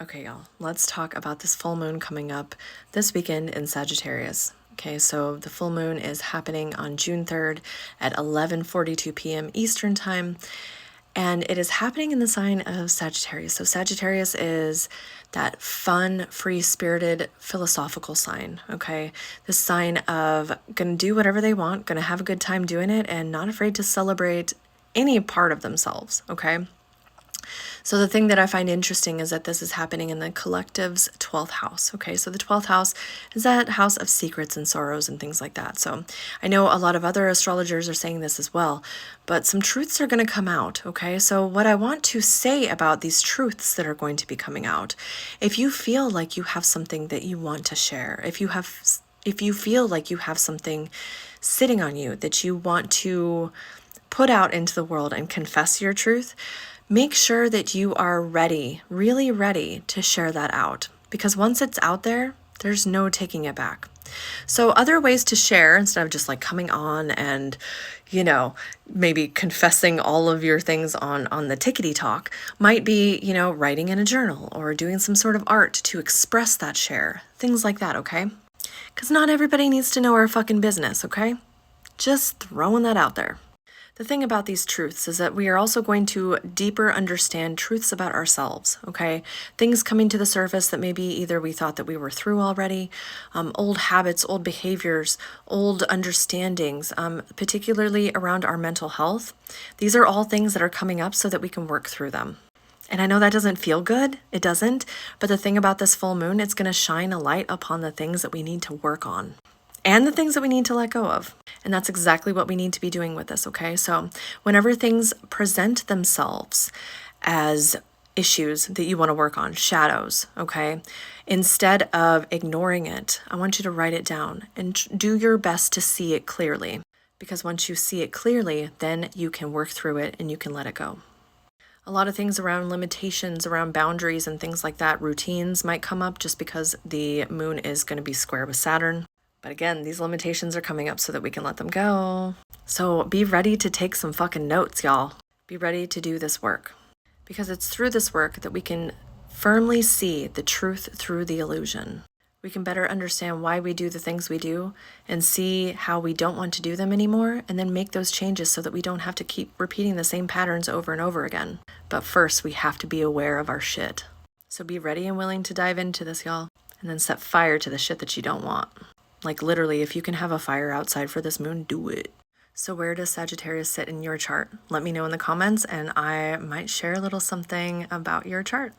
Okay, y'all, let's talk about this full moon coming up this weekend in Sagittarius. Okay, so the full moon is happening on June 3rd at 11:42 p.m. Eastern Time, and it is happening in the sign of Sagittarius. So Sagittarius is that fun, free-spirited, philosophical sign, okay? This sign of gonna do whatever they want, gonna have a good time doing it, and not afraid to celebrate any part of themselves, okay? So the thing that I find interesting is that this is happening in the collective's 12th house. Okay, so the 12th house is that house of secrets and sorrows and things like that. So I know a lot of other astrologers are saying this as well, but some truths are going to come out. Okay, so what I want to say about these truths that are going to be coming out, if you feel like you have something that you want to share, if you feel like you have something sitting on you that you want to put out into the world and confess your truth, make sure that you are ready, really ready to share that out. Because once it's out there, there's no taking it back. So other ways to share, instead of just like coming on and, maybe confessing all of your things on the tickety talk, might be, writing in a journal or doing some sort of art to express that share. Things like that, okay? Because not everybody needs to know our fucking business, okay? Just throwing that out there. The thing about these truths is that we are also going to deeper understand truths about ourselves, okay? Things coming to the surface that maybe either we thought that we were through already, old habits, old behaviors, old understandings, particularly around our mental health. These are all things that are coming up so that we can work through them. And I know that doesn't feel good, it doesn't, but the thing about this full moon, it's going to shine a light upon the things that we need to work on and the things that we need to let go of. And that's exactly what we need to be doing with this, okay? So whenever things present themselves as issues that you want to work on, shadows, okay? Instead of ignoring it, I want you to write it down and do your best to see it clearly. Because once you see it clearly, then you can work through it and you can let it go. A lot of things around limitations, around boundaries and things like that, routines might come up just because the moon is going to be square with Saturn. But again, these limitations are coming up so that we can let them go. So be ready to take some fucking notes, y'all. Be ready to do this work. Because it's through this work that we can firmly see the truth through the illusion. We can better understand why we do the things we do and see how we don't want to do them anymore, and then make those changes so that we don't have to keep repeating the same patterns over and over again. But first, we have to be aware of our shit. So be ready and willing to dive into this, y'all, and then set fire to the shit that you don't want. Like literally, if you can have a fire outside for this moon, do it. So where does Sagittarius sit in your chart? Let me know in the comments and I might share a little something about your chart.